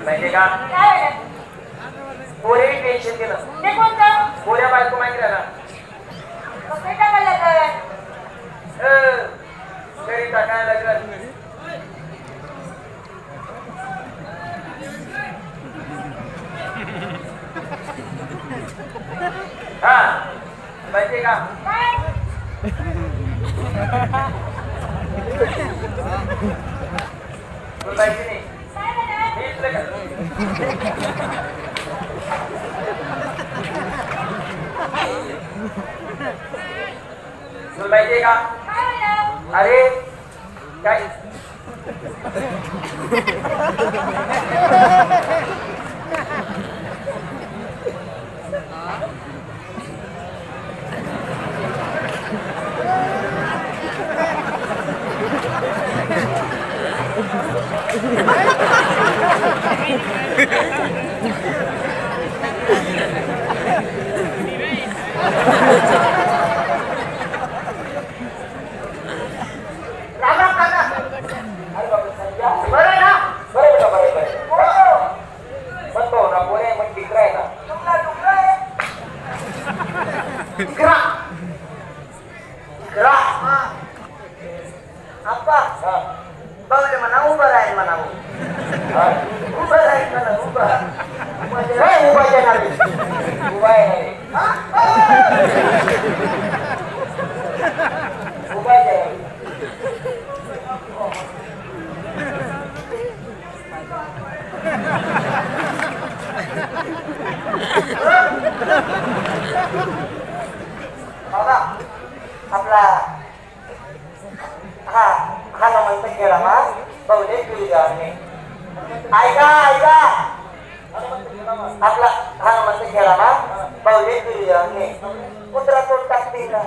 माहिती का काय पोरे टेन्शन केलं ते कोणतं पोऱ्या बायको माहिती ना कसं टाकायला लागलं घरी टाकायला लागलं हा माहिती का काय तुला माहिती नाही काय म्हणा मी इथलं का तुला माहिती का काय म्हणा अरे काय राम राम काका अरे बाबा संजय बरं आहे ना बरं बेटा बरं हो मग भाऊ ना पोरे मग टिकरा आहे ना तुमला डुकरा आहे टिकरा टिकरा हा आप्पा हा बघले म्हणा उभं राहील म्हणा हा उभं राहील म्हणा उभं काय उभा येणार उभा येणार उभा येणार बाबा आपला हा हा नमस्ते केला मा बहुले पिऊ जाणे ऐका ऐका आपला हा नमस्ते केला मा बहुले पिऊ जाणे कुत्रा तोड टाकते का